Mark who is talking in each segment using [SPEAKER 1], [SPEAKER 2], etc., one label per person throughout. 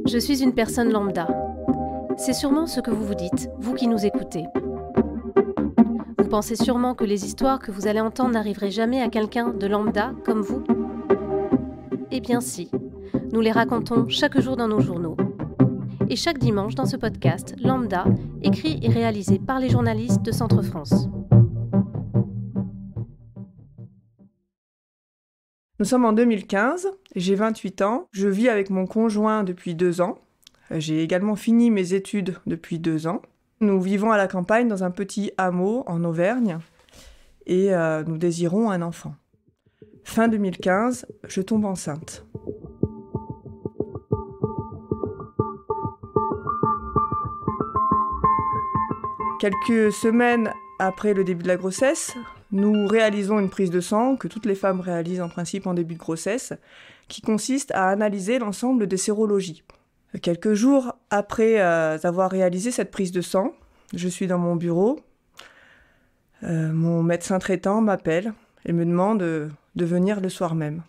[SPEAKER 1] Je suis une personne lambda. C'est sûrement ce que vous vous dites, vous qui nous écoutez. Vous pensez sûrement que les histoires que vous allez entendre n'arriveraient jamais à quelqu'un de lambda comme vous ? Eh bien si, nous les racontons chaque jour dans nos journaux. Et chaque dimanche dans ce podcast, Lambda, écrit et réalisé par les journalistes de Centre France.
[SPEAKER 2] Nous sommes en 2015, j'ai 28 ans, je vis avec mon conjoint depuis 2 ans. J'ai également fini mes études depuis 2 ans. Nous vivons à la campagne dans un petit hameau en Auvergne et nous désirons un enfant. Fin 2015, je tombe enceinte. Quelques semaines après le début de la grossesse, nous réalisons une prise de sang que toutes les femmes réalisent en principe en début de grossesse, qui consiste à analyser l'ensemble des sérologies. Quelques jours après avoir réalisé cette prise de sang, je suis dans mon bureau. Mon médecin traitant m'appelle et me demande de venir le soir même.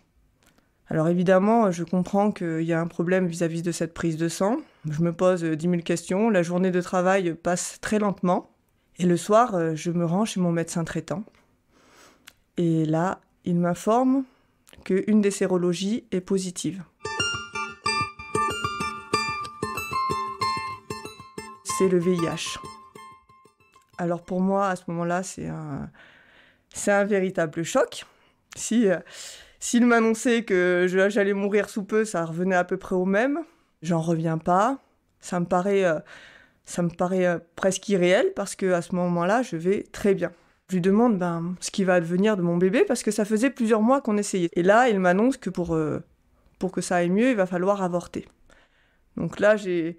[SPEAKER 2] Alors évidemment, je comprends qu'il y a un problème vis-à-vis de cette prise de sang. Je me pose 10 000 questions, la journée de travail passe très lentement. Et le soir, je me rends chez mon médecin traitant. Et là, il m'informe qu'une des sérologies est positive. C'est le VIH. Alors pour moi, à ce moment-là, c'est un véritable choc. S'il m'annonçait que j'allais mourir sous peu, ça revenait à peu près au même. J'en reviens pas. Ça me paraît presque irréel parce qu'à ce moment-là, je vais très bien. Je lui demande ce qui va advenir de mon bébé parce que ça faisait plusieurs mois qu'on essayait. Et là, il m'annonce que pour que ça aille mieux, il va falloir avorter. Donc là, j'ai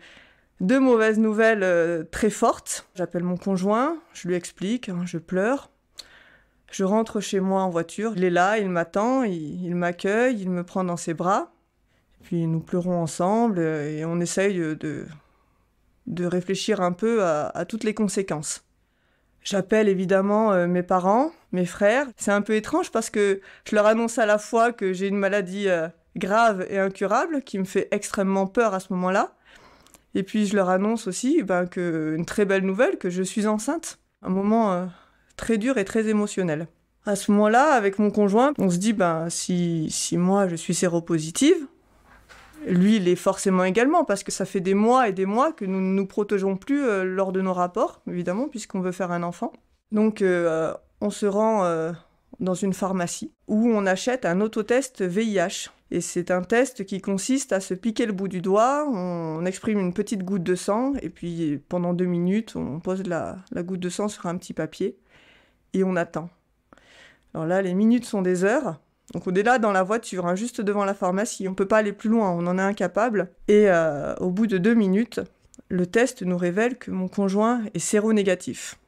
[SPEAKER 2] 2 mauvaises nouvelles très fortes. J'appelle mon conjoint, je lui explique, je pleure. Je rentre chez moi en voiture. Il est là, il m'attend, il m'accueille, il me prend dans ses bras. Puis nous pleurons ensemble et on essaye de réfléchir un peu à toutes les conséquences. J'appelle évidemment mes parents, mes frères. C'est un peu étrange parce que je leur annonce à la fois que j'ai une maladie grave et incurable qui me fait extrêmement peur à ce moment-là. Et puis je leur annonce aussi une très belle nouvelle, que je suis enceinte. Un moment très dur et très émotionnel. À ce moment-là, avec mon conjoint, on se dit si moi je suis séropositive, lui, il est forcément également, parce que ça fait des mois et des mois que nous ne nous protégeons plus lors de nos rapports, évidemment, puisqu'on veut faire un enfant. Donc, on se rend dans une pharmacie où on achète un autotest VIH. Et c'est un test qui consiste à se piquer le bout du doigt, on exprime une petite goutte de sang, et puis pendant 2 minutes, on pose la goutte de sang sur un petit papier, et on attend. Alors là, les minutes sont des heures. Donc on est là dans la voiture, juste devant la pharmacie. On ne peut pas aller plus loin, on en est incapable. Et au bout de 2 minutes, le test nous révèle que mon conjoint est séronégatif.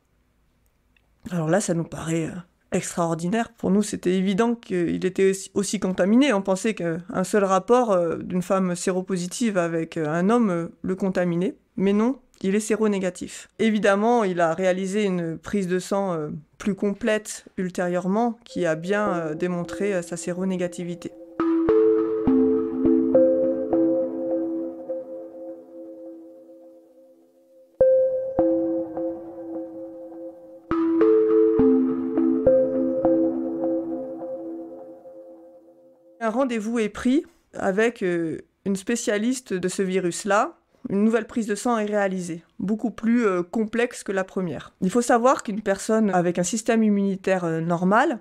[SPEAKER 2] Alors là, ça nous paraît extraordinaire. Pour nous, c'était évident qu'il était aussi contaminé. On pensait qu'un seul rapport d'une femme séropositive avec un homme le contaminait. Mais non, il est séronégatif. Évidemment, il a réalisé une prise de sang plus complète ultérieurement qui a bien démontré sa séronégativité. Un rendez-vous est pris avec une spécialiste de ce virus-là. Une nouvelle prise de sang est réalisée, beaucoup plus complexe que la première. Il faut savoir qu'une personne avec un système immunitaire normal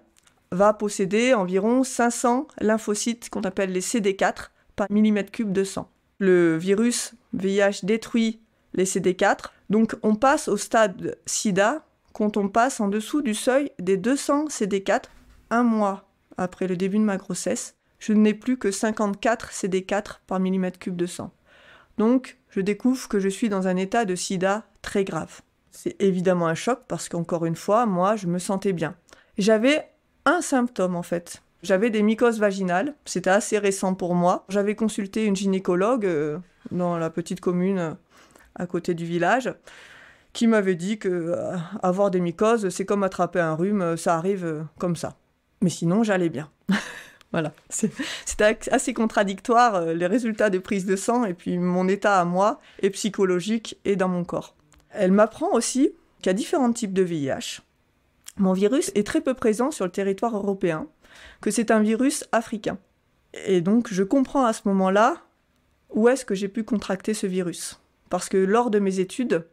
[SPEAKER 2] va posséder environ 500 lymphocytes qu'on appelle les CD4 par millimètre cube de sang. Le virus VIH détruit les CD4, donc on passe au stade SIDA quand on passe en dessous du seuil des 200 CD4. 1 mois après le début de ma grossesse, je n'ai plus que 54 CD4 par millimètre cube de sang. Donc, je découvre que je suis dans un état de sida très grave. C'est évidemment un choc parce qu'encore une fois, moi, je me sentais bien. J'avais un symptôme en fait. J'avais des mycoses vaginales, c'était assez récent pour moi. J'avais consulté une gynécologue dans la petite commune à côté du village qui m'avait dit que avoir des mycoses, c'est comme attraper un rhume, ça arrive comme ça. Mais sinon, j'allais bien. Voilà, c'était assez contradictoire, les résultats des prises de sang et puis mon état à moi, et psychologique, et dans mon corps. Elle m'apprend aussi qu'il y a différents types de VIH. Mon virus est très peu présent sur le territoire européen, que c'est un virus africain. Et donc je comprends à ce moment-là où est-ce que j'ai pu contracter ce virus. Parce que lors de mes études,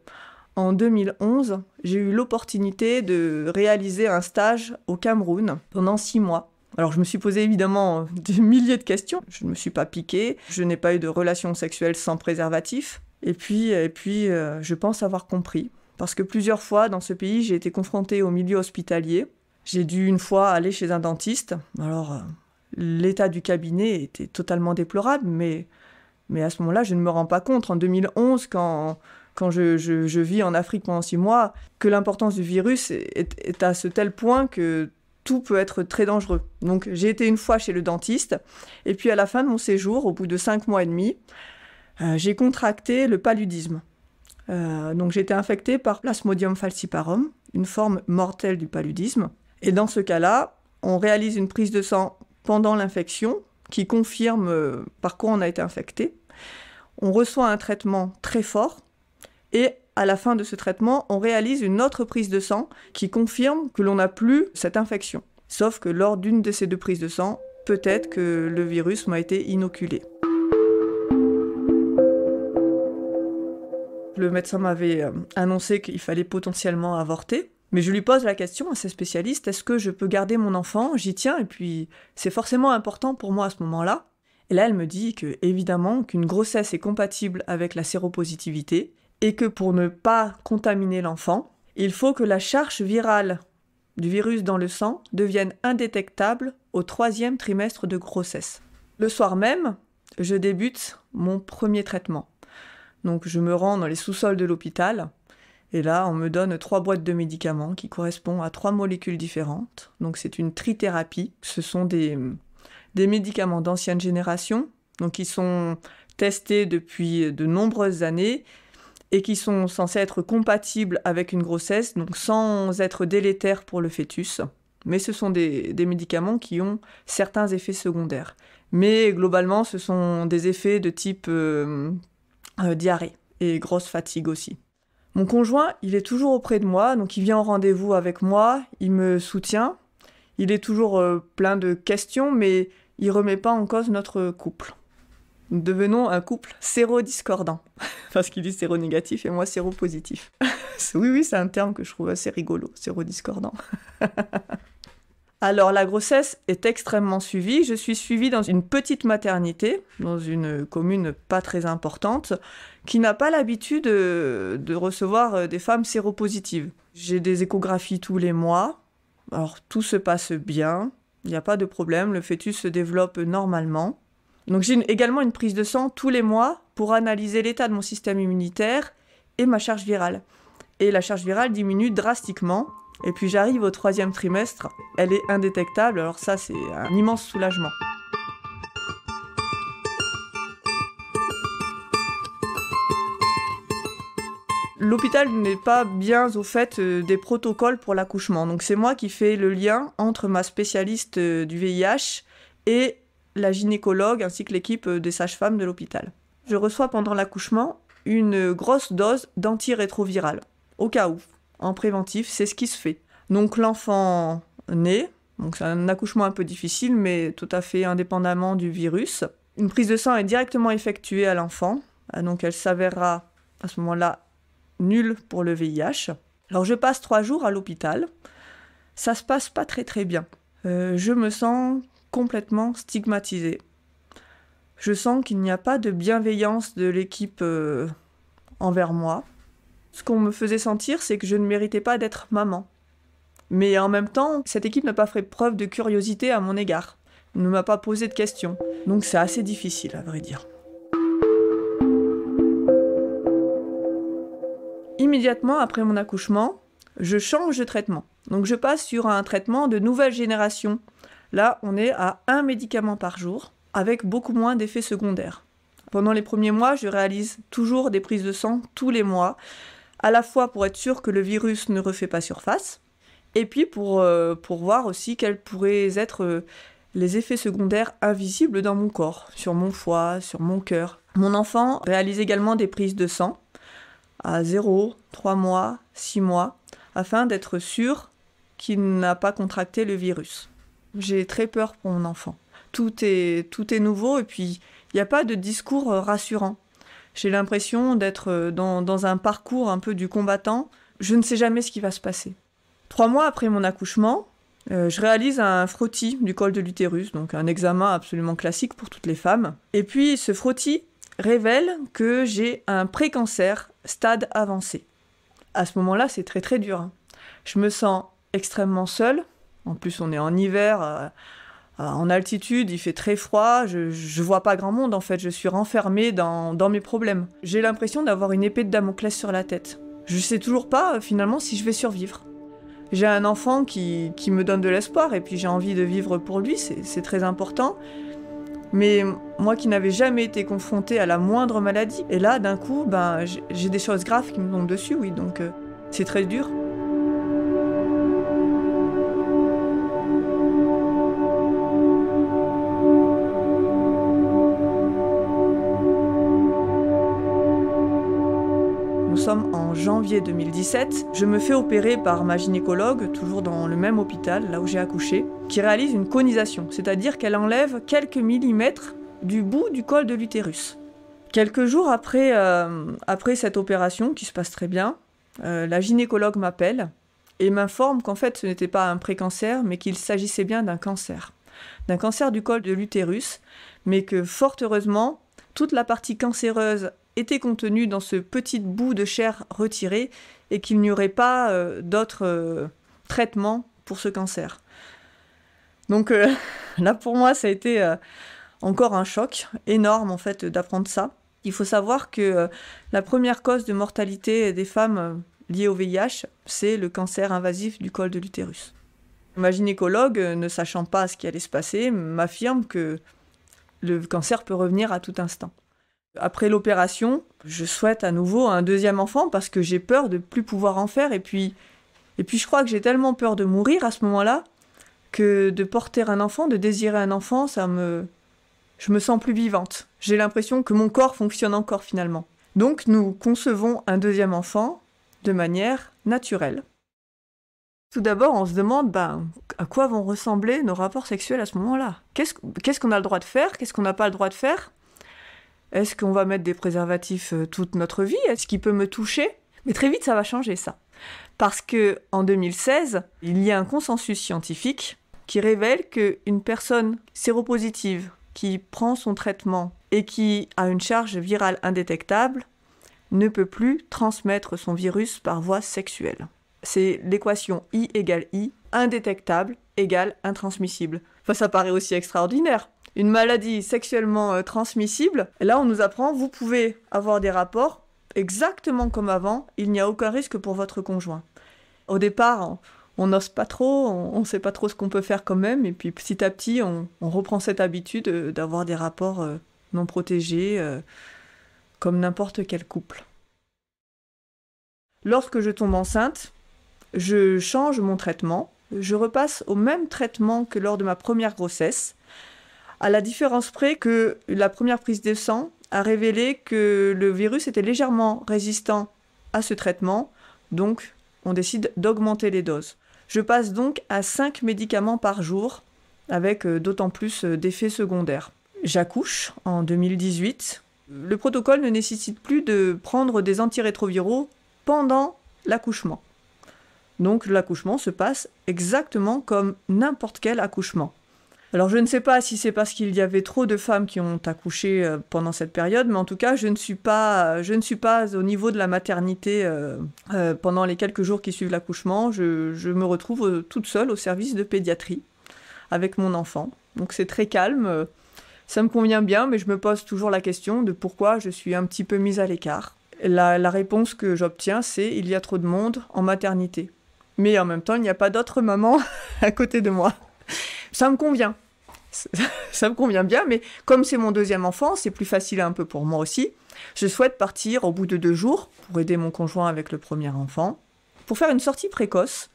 [SPEAKER 2] en 2011, j'ai eu l'opportunité de réaliser un stage au Cameroun pendant 6 mois. Alors je me suis posé évidemment des milliers de questions. Je ne me suis pas piquée, je n'ai pas eu de relations sexuelles sans préservatif. Et puis je pense avoir compris. Parce que plusieurs fois dans ce pays, j'ai été confrontée au milieu hospitalier. J'ai dû une fois aller chez un dentiste. Alors l'état du cabinet était totalement déplorable, mais à ce moment-là, je ne me rends pas compte. En 2011, quand je vis en Afrique pendant 6 mois, que l'importance du virus est à ce tel point que tout peut être très dangereux. Donc j'ai été une fois chez le dentiste, et puis à la fin de mon séjour, au bout de 5 mois et demi, j'ai contracté le paludisme. Donc j'ai été infectée par Plasmodium falciparum, une forme mortelle du paludisme. Et dans ce cas-là, on réalise une prise de sang pendant l'infection qui confirme par quoi on a été infecté. On reçoit un traitement très fort et à la fin de ce traitement, on réalise une autre prise de sang qui confirme que l'on n'a plus cette infection. Sauf que lors d'une de ces 2 prises de sang, peut-être que le virus m'a été inoculé. Le médecin m'avait annoncé qu'il fallait potentiellement avorter. Mais je lui pose la question à ces spécialistes, est-ce que je peux garder mon enfant? J'y tiens, et puis c'est forcément important pour moi à ce moment-là. Et là, elle me dit que, évidemment, qu'une grossesse est compatible avec la séropositivité, et que pour ne pas contaminer l'enfant, il faut que la charge virale du virus dans le sang devienne indétectable au 3e trimestre de grossesse. Le soir même, je débute mon premier traitement. Donc je me rends dans les sous-sols de l'hôpital, et là on me donne 3 boîtes de médicaments qui correspondent à 3 molécules différentes. Donc c'est une trithérapie. Ce sont des médicaments d'ancienne génération, donc qui sont testés depuis de nombreuses années et qui sont censés être compatibles avec une grossesse, donc sans être délétères pour le fœtus. Mais ce sont des médicaments qui ont certains effets secondaires. Mais globalement, ce sont des effets de type diarrhée et grosse fatigue aussi. Mon conjoint, il est toujours auprès de moi, donc il vient au rendez-vous avec moi, il me soutient. Il est toujours plein de questions, mais il ne remet pas en cause notre couple. Nous devenons un couple sérodiscordant, parce qu'il est séronégatif et moi séropositif. Oui, c'est un terme que je trouve assez rigolo, sérodiscordant. Alors, la grossesse est extrêmement suivie. Je suis suivie dans une petite maternité, dans une commune pas très importante, qui n'a pas l'habitude de recevoir des femmes séropositives. J'ai des échographies tous les mois. Alors, tout se passe bien. Il n'y a pas de problème. Le fœtus se développe normalement. Donc, j'ai également une prise de sang tous les mois pour analyser l'état de mon système immunitaire et ma charge virale. Et la charge virale diminue drastiquement. Et puis j'arrive au 3e trimestre, elle est indétectable, alors ça c'est un immense soulagement. L'hôpital n'est pas bien au fait des protocoles pour l'accouchement, donc c'est moi qui fais le lien entre ma spécialiste du VIH et la gynécologue ainsi que l'équipe des sages-femmes de l'hôpital. Je reçois pendant l'accouchement une grosse dose d'antirétroviral, au cas où. En préventif, c'est ce qui se fait. Donc l'enfant naît, donc c'est un accouchement un peu difficile, mais tout à fait indépendamment du virus. Une prise de sang est directement effectuée à l'enfant, donc elle s'avérera à ce moment-là nulle pour le VIH. Alors je passe 3 jours à l'hôpital, ça se passe pas très très bien. Je me sens complètement stigmatisée. Je sens qu'il n'y a pas de bienveillance de l'équipe envers moi. Ce qu'on me faisait sentir, c'est que je ne méritais pas d'être maman. Mais en même temps, cette équipe n'a pas fait preuve de curiosité à mon égard. Elle ne m'a pas posé de questions. Donc c'est assez difficile, à vrai dire. Immédiatement après mon accouchement, je change de traitement. Donc je passe sur un traitement de nouvelle génération. Là, on est à 1 médicament par jour, avec beaucoup moins d'effets secondaires. Pendant les premiers mois, je réalise toujours des prises de sang tous les mois, à la fois pour être sûr que le virus ne refait pas surface, et puis pour voir aussi quelles pourraient être les effets secondaires invisibles dans mon corps, sur mon foie, sur mon cœur. Mon enfant réalise également des prises de sang à 0, 3 mois, 6 mois, afin d'être sûr qu'il n'a pas contracté le virus. J'ai très peur pour mon enfant. Tout est nouveau et puis il n'y a pas de discours rassurant. J'ai l'impression d'être dans un parcours un peu du combattant. Je ne sais jamais ce qui va se passer. 3 mois après mon accouchement, je réalise un frottis du col de l'utérus, donc un examen absolument classique pour toutes les femmes. Et puis ce frottis révèle que j'ai un précancer stade avancé. À ce moment-là, c'est très très dur. Je me sens extrêmement seule. En plus, on est en hiver, en altitude, il fait très froid. Je vois pas grand monde en fait. Je suis renfermée dans mes problèmes. J'ai l'impression d'avoir une épée de Damoclès sur la tête. Je sais toujours pas finalement si je vais survivre. J'ai un enfant qui me donne de l'espoir et puis j'ai envie de vivre pour lui, c'est très important. Mais moi qui n'avais jamais été confrontée à la moindre maladie, et là d'un coup, j'ai des choses graves qui me tombent dessus, oui, donc c'est très dur. Nous sommes en janvier 2017. Je me fais opérer par ma gynécologue, toujours dans le même hôpital, là où j'ai accouché, qui réalise une conisation, c'est-à-dire qu'elle enlève quelques millimètres du bout du col de l'utérus. Quelques jours après cette opération, qui se passe très bien, la gynécologue m'appelle et m'informe qu'en fait ce n'était pas un précancer, mais qu'il s'agissait bien d'un cancer du col de l'utérus, mais que fort heureusement, toute la partie cancéreuse était contenue dans ce petit bout de chair retiré et qu'il n'y aurait pas d'autres traitements pour ce cancer. Donc là pour moi ça a été encore un choc énorme en fait d'apprendre ça. Il faut savoir que la première cause de mortalité des femmes liée au VIH, c'est le cancer invasif du col de l'utérus. Ma gynécologue, ne sachant pas ce qui allait se passer, m'affirme que le cancer peut revenir à tout instant. Après l'opération, je souhaite à nouveau un deuxième enfant parce que j'ai peur de ne plus pouvoir en faire. Et puis je crois que j'ai tellement peur de mourir à ce moment-là que de porter un enfant, de désirer un enfant, je me sens plus vivante. J'ai l'impression que mon corps fonctionne encore finalement. Donc nous concevons un deuxième enfant de manière naturelle. Tout d'abord, on se demande à quoi vont ressembler nos rapports sexuels à ce moment-là. Qu'est-ce qu'on a le droit de faire? Qu'est-ce qu'on n'a pas le droit de faire? Est-ce qu'on va mettre des préservatifs toute notre vie? Est-ce qu'il peut me toucher? Mais très vite, ça va changer, ça. Parce qu'en 2016, il y a un consensus scientifique qui révèle qu'une personne séropositive qui prend son traitement et qui a une charge virale indétectable ne peut plus transmettre son virus par voie sexuelle. C'est l'équation I égale I, indétectable égale intransmissible. Enfin, ça paraît aussi extraordinaire. Une maladie sexuellement transmissible, et là on nous apprend, vous pouvez avoir des rapports exactement comme avant, il n'y a aucun risque pour votre conjoint. Au départ, on n'ose pas trop, on ne sait pas trop ce qu'on peut faire quand même, et puis petit à petit, on reprend cette habitude d'avoir des rapports non protégés, comme n'importe quel couple. Lorsque je tombe enceinte, je change mon traitement, je repasse au même traitement que lors de ma première grossesse, à la différence près que la première prise de sang a révélé que le virus était légèrement résistant à ce traitement, donc on décide d'augmenter les doses. Je passe donc à 5 médicaments par jour, avec d'autant plus d'effets secondaires. J'accouche en 2018. Le protocole ne nécessite plus de prendre des antirétroviraux pendant l'accouchement. Donc l'accouchement se passe exactement comme n'importe quel accouchement. Alors je ne sais pas si c'est parce qu'il y avait trop de femmes qui ont accouché pendant cette période, mais en tout cas je ne suis pas au niveau de la maternité pendant les quelques jours qui suivent l'accouchement. Je me retrouve toute seule au service de pédiatrie avec mon enfant. Donc c'est très calme, ça me convient bien, mais je me pose toujours la question de pourquoi je suis un petit peu mise à l'écart. La réponse que j'obtiens, c'est il y a trop de monde en maternité. Mais en même temps, il n'y a pas d'autre maman à côté de moi. Ça me convient. Ça me convient bien, mais comme c'est mon deuxième enfant, c'est plus facile un peu pour moi aussi. Je souhaite partir au bout de 2 jours pour aider mon conjoint avec le premier enfant. Pour faire une sortie précoce,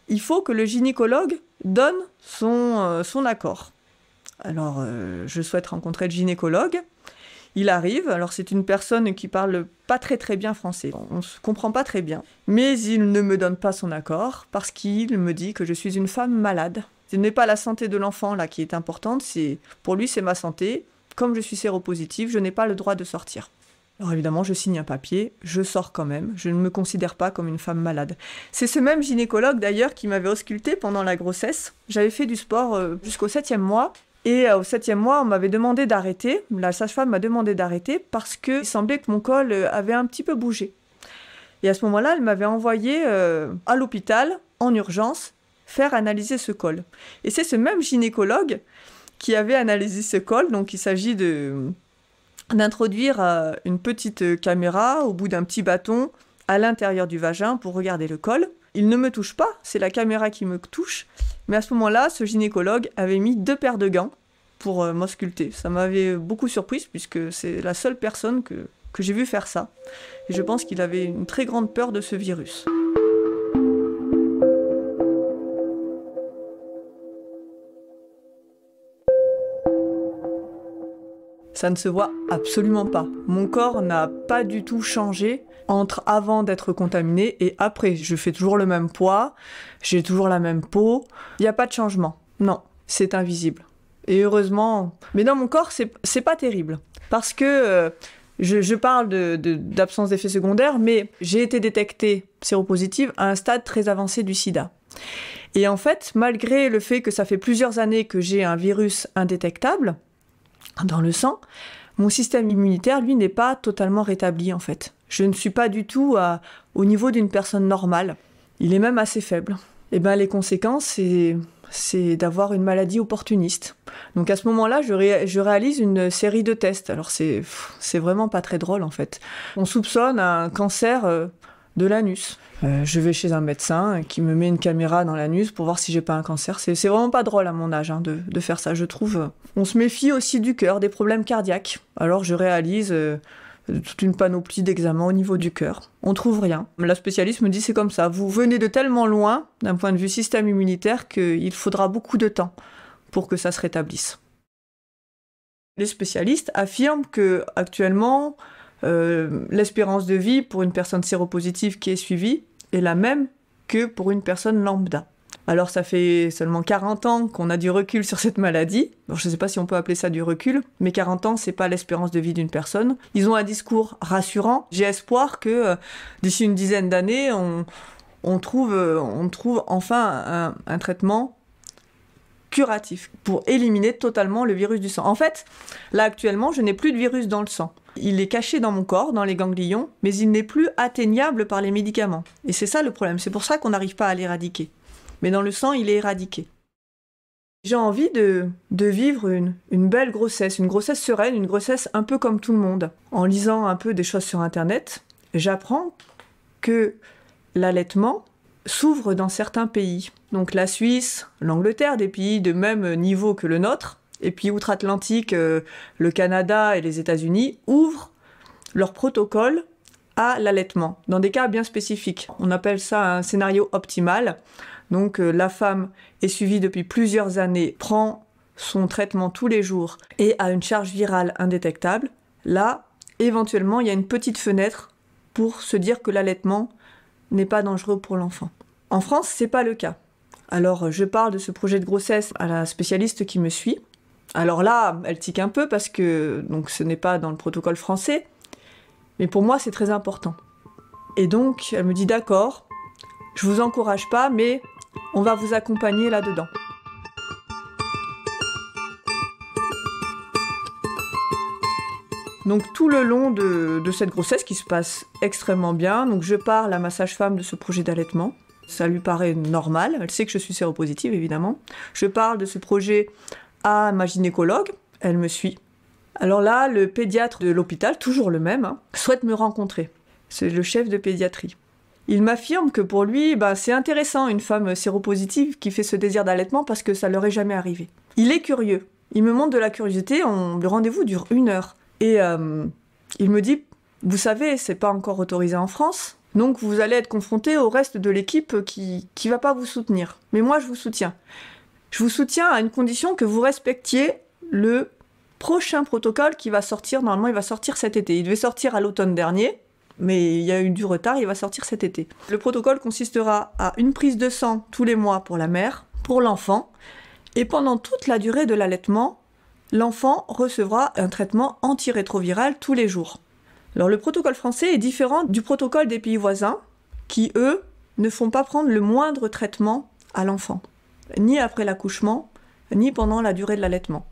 [SPEAKER 2] il faut que le gynécologue donne son accord. Alors, je souhaite rencontrer le gynécologue. Il arrive, alors c'est une personne qui parle pas très bien français. On se comprend pas très bien. Mais il ne me donne pas son accord parce qu'il me dit que je suis une femme malade. Ce n'est pas la santé de l'enfant là qui est importante, pour lui c'est ma santé. Comme je suis séropositive, je n'ai pas le droit de sortir. Alors évidemment, je signe un papier, je sors quand même, je ne me considère pas comme une femme malade. C'est ce même gynécologue d'ailleurs qui m'avait auscultée pendant la grossesse. J'avais fait du sport jusqu'au 7e mois. Et au 7e mois, on m'avait demandé d'arrêter. La sage-femme m'a demandé d'arrêter parce qu'il semblait que mon col avait un petit peu bougé. Et à ce moment-là, elle m'avait envoyé à l'hôpital, en urgence, faire analyser ce col. Et c'est ce même gynécologue qui avait analysé ce col. Donc il s'agit d'introduire une petite caméra au bout d'un petit bâton à l'intérieur du vagin pour regarder le col. Il ne me touche pas, c'est la caméra qui me touche. Mais à ce moment-là, ce gynécologue avait mis 2 paires de gants pour m'ausculter. Ça m'avait beaucoup surprise puisque c'est la seule personne que j'ai vu faire ça. Et je pense qu'il avait une très grande peur de ce virus. Ça ne se voit absolument pas. Mon corps n'a pas du tout changé entre avant d'être contaminé et après. Je fais toujours le même poids, j'ai toujours la même peau. Il n'y a pas de changement. Non, c'est invisible. Et heureusement... Mais dans mon corps, c'est pas terrible. Parce que je parle d'absence d'effets secondaires, mais j'ai été détectée séropositive à un stade très avancé du sida. Et en fait, malgré le fait que ça fait plusieurs années que j'ai un virus indétectable dans le sang, mon système immunitaire, lui, n'est pas totalement rétabli, en fait. Je ne suis pas du tout au niveau d'une personne normale. Il est même assez faible. Et bien, les conséquences, c'est d'avoir une maladie opportuniste. Donc à ce moment-là, je réalise une série de tests. Alors c'est vraiment pas très drôle, en fait. On soupçonne un cancer de l'anus. Je vais chez un médecin qui me met une caméra dans l'anus pour voir si j'ai pas un cancer. C'est vraiment pas drôle à mon âge de faire ça, je trouve. On se méfie aussi du cœur, des problèmes cardiaques. Alors je réalise toute une panoplie d'examens au niveau du cœur. On trouve rien. La spécialiste me dit c'est comme ça. Vous venez de tellement loin d'un point de vue système immunitaire qu'il faudra beaucoup de temps pour que ça se rétablisse. Les spécialistes affirment que actuellement l'espérance de vie pour une personne séropositive qui est suivie est la même que pour une personne lambda. Alors ça fait seulement 40 ans qu'on a du recul sur cette maladie. Alors, je ne sais pas si on peut appeler ça du recul, mais 40 ans, c'est pas l'espérance de vie d'une personne. Ils ont un discours rassurant. J'ai espoir que d'ici une dizaine d'années, on trouve enfin un traitement curatif pour éliminer totalement le virus du sang. En fait, là actuellement, je n'ai plus de virus dans le sang. Il est caché dans mon corps, dans les ganglions, mais il n'est plus atteignable par les médicaments. Et c'est ça le problème, c'est pour ça qu'on n'arrive pas à l'éradiquer. Mais dans le sang, il est éradiqué. J'ai envie de vivre une belle grossesse, une grossesse sereine, une grossesse un peu comme tout le monde. En lisant un peu des choses sur Internet, j'apprends que l'allaitement s'ouvre dans certains pays. Donc la Suisse, l'Angleterre, des pays de même niveau que le nôtre, et puis outre-Atlantique, le Canada et les États-Unis ouvrent leur protocole à l'allaitement, dans des cas bien spécifiques. On appelle ça un scénario optimal. Donc la femme est suivie depuis plusieurs années, prend son traitement tous les jours et a une charge virale indétectable. Là, éventuellement, il y a une petite fenêtre pour se dire que l'allaitement n'est pas dangereux pour l'enfant. En France, c'est pas le cas. Alors, je parle de ce projet de grossesse à la spécialiste qui me suit. Alors là, elle tique un peu parce que donc, ce n'est pas dans le protocole français, mais pour moi, c'est très important. Et donc, elle me dit d'accord, je vous encourage pas, mais on va vous accompagner là-dedans. Donc tout le long de cette grossesse qui se passe extrêmement bien, donc je parle à ma sage-femme de ce projet d'allaitement. Ça lui paraît normal, elle sait que je suis séropositive évidemment. Je parle de ce projet à ma gynécologue, elle me suit. Alors là, le pédiatre de l'hôpital, toujours le même, souhaite me rencontrer. C'est le chef de pédiatrie. Il m'affirme que pour lui, c'est intéressant une femme séropositive qui fait ce désir d'allaitement parce que ça leur est jamais arrivé. Il est curieux. Il me montre de la curiosité, le rendez-vous dure 1 heure. Et il me dit, vous savez, c'est pas encore autorisé en France, donc vous allez être confronté au reste de l'équipe qui va pas vous soutenir. Mais moi, je vous soutiens. Je vous soutiens à une condition que vous respectiez le prochain protocole qui va sortir. Normalement, il va sortir cet été. Il devait sortir à l'automne dernier, mais il y a eu du retard, il va sortir cet été. Le protocole consistera à une prise de sang tous les mois pour la mère, pour l'enfant, et pendant toute la durée de l'allaitement, l'enfant recevra un traitement antirétroviral tous les jours. Alors le protocole français est différent du protocole des pays voisins, qui eux ne font pas prendre le moindre traitement à l'enfant, ni après l'accouchement, ni pendant la durée de l'allaitement.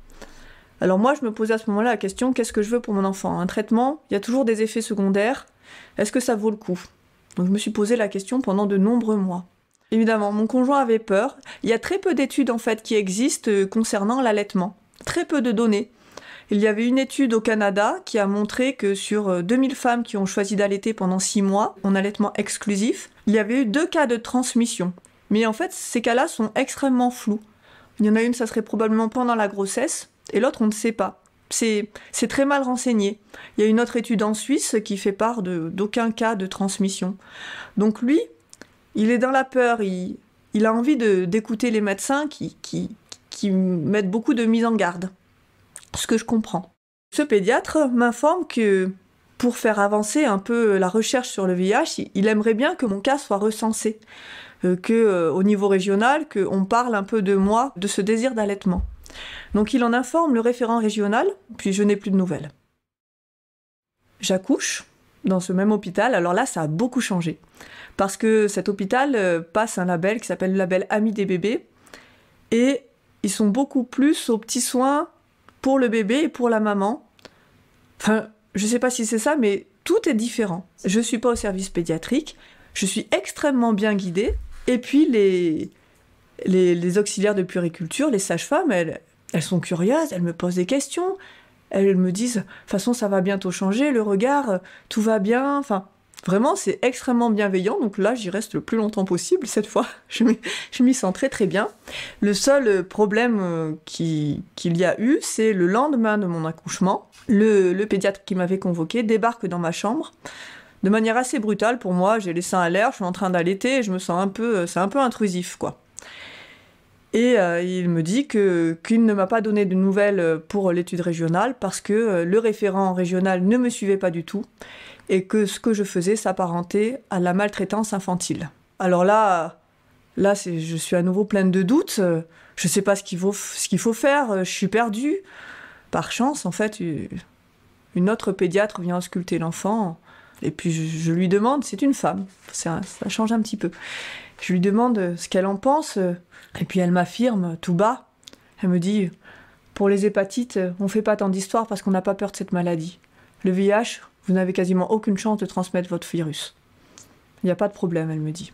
[SPEAKER 2] Alors moi je me posais à ce moment-là la question, qu'est-ce que je veux pour mon enfant? Un traitement, il y a toujours des effets secondaires, est-ce que ça vaut le coup? Donc je me suis posé la question pendant de nombreux mois. Évidemment, mon conjoint avait peur. Il y a très peu d'études en fait qui existent concernant l'allaitement. Très peu de données. Il y avait une étude au Canada qui a montré que sur 2000 femmes qui ont choisi d'allaiter pendant 6 mois, en allaitement exclusif, il y avait eu 2 cas de transmission. Mais en fait, ces cas-là sont extrêmement flous. Il y en a une, ça serait probablement pendant la grossesse, et l'autre, on ne sait pas. C'est très mal renseigné. Il y a une autre étude en Suisse qui fait part d'aucun cas de transmission. Donc lui, il est dans la peur, il a envie d'écouter les médecins qui mettent beaucoup de mise en garde. Ce que je comprends. Ce pédiatre m'informe que pour faire avancer un peu la recherche sur le VIH, il aimerait bien que mon cas soit recensé, au niveau régional, qu'on parle un peu de moi, de ce désir d'allaitement. Donc il en informe le référent régional, puis je n'ai plus de nouvelles. J'accouche dans ce même hôpital, alors là ça a beaucoup changé. Parce que cet hôpital passe un label qui s'appelle le label Amis des bébés, et ils sont beaucoup plus aux petits soins pour le bébé et pour la maman. Enfin, je sais pas si c'est ça, mais tout est différent. Je suis pas au service pédiatrique, je suis extrêmement bien guidée, et puis les auxiliaires de puériculture, les sages-femmes, elles sont curieuses, elles me posent des questions, elles me disent, de toute façon ça va bientôt changer, le regard, tout va bien, enfin... Vraiment, c'est extrêmement bienveillant, donc là, j'y reste le plus longtemps possible, cette fois. Je m'y sens très très bien. Le seul problème qu'il y a eu, c'est le lendemain de mon accouchement. Le pédiatre qui m'avait convoqué débarque dans ma chambre, de manière assez brutale pour moi. J'ai les seins à l'air, je suis en train d'allaiter, et je me sens c'est un peu intrusif, quoi. Et il me dit qu'il ne m'a pas donné de nouvelles pour l'étude régionale, parce que le référent régional ne me suivait pas du tout, et que ce que je faisais s'apparentait à la maltraitance infantile. Alors là je suis à nouveau pleine de doutes, je ne sais pas ce qu'il faut faire, je suis perdue. Par chance, en fait, une autre pédiatre vient ausculter l'enfant, et puis je lui demande, c'est une femme, ça change un petit peu. Je lui demande ce qu'elle en pense, et puis elle m'affirme tout bas, elle me dit, pour les hépatites, on ne fait pas tant d'histoires parce qu'on n'a pas peur de cette maladie. Le VIH, vous n'avez quasiment aucune chance de transmettre votre virus. Il n'y a pas de problème, elle me dit.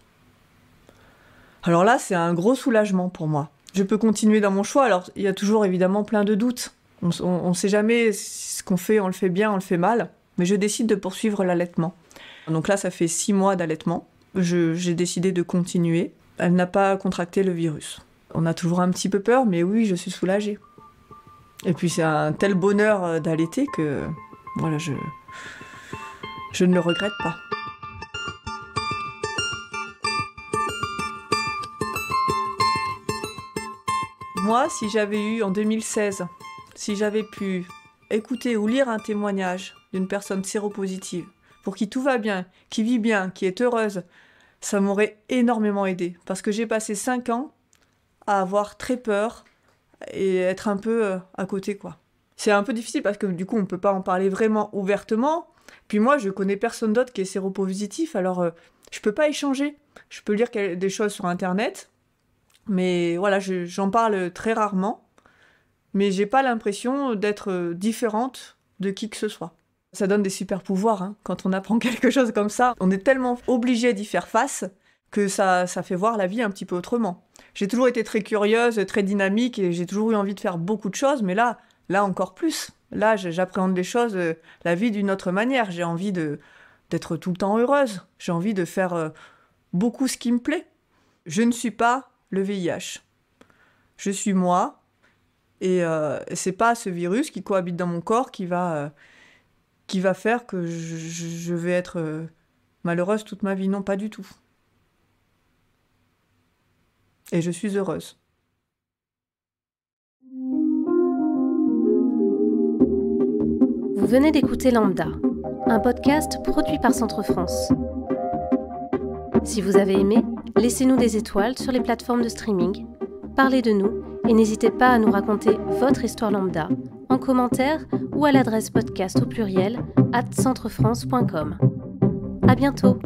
[SPEAKER 2] Alors là, c'est un gros soulagement pour moi. Je peux continuer dans mon choix, alors il y a toujours évidemment plein de doutes. On ne sait jamais ce qu'on fait, on le fait bien, on le fait mal, mais je décide de poursuivre l'allaitement. Donc là, ça fait 6 mois d'allaitement. J'ai décidé de continuer. Elle n'a pas contracté le virus. On a toujours un petit peu peur, mais oui, je suis soulagée. Et puis c'est un tel bonheur d'allaiter que... Voilà, je ne le regrette pas. Moi, si j'avais eu en 2016, si j'avais pu écouter ou lire un témoignage d'une personne séropositive, pour qui tout va bien, qui vit bien, qui est heureuse, ça m'aurait énormément aidé. Parce que j'ai passé 5 ans à avoir très peur et être un peu à côté, quoi. C'est un peu difficile parce que du coup, on ne peut pas en parler vraiment ouvertement. Puis moi, je connais personne d'autre qui est séropositif, alors je peux pas échanger. Je peux lire des choses sur Internet, mais voilà, j'en parle très rarement. Mais j'ai pas l'impression d'être différente de qui que ce soit. Ça donne des super pouvoirs, hein, quand on apprend quelque chose comme ça. On est tellement obligé d'y faire face que ça fait voir la vie un petit peu autrement. J'ai toujours été très curieuse, très dynamique, et j'ai toujours eu envie de faire beaucoup de choses, mais là encore plus. Là, j'appréhende les choses, la vie d'une autre manière. J'ai envie d'être tout le temps heureuse. J'ai envie de faire beaucoup ce qui me plaît. Je ne suis pas le VIH. Je suis moi. Et c'est pas ce virus qui cohabite dans mon corps qui va faire que je vais être malheureuse toute ma vie. Non, pas du tout. Et je suis heureuse.
[SPEAKER 1] Vous venez d'écouter Lambda, un podcast produit par Centre France. Si vous avez aimé, laissez-nous des étoiles sur les plateformes de streaming, parlez de nous et n'hésitez pas à nous raconter votre histoire lambda en commentaire ou à l'adresse podcast au pluriel @centrefrance.com. À bientôt!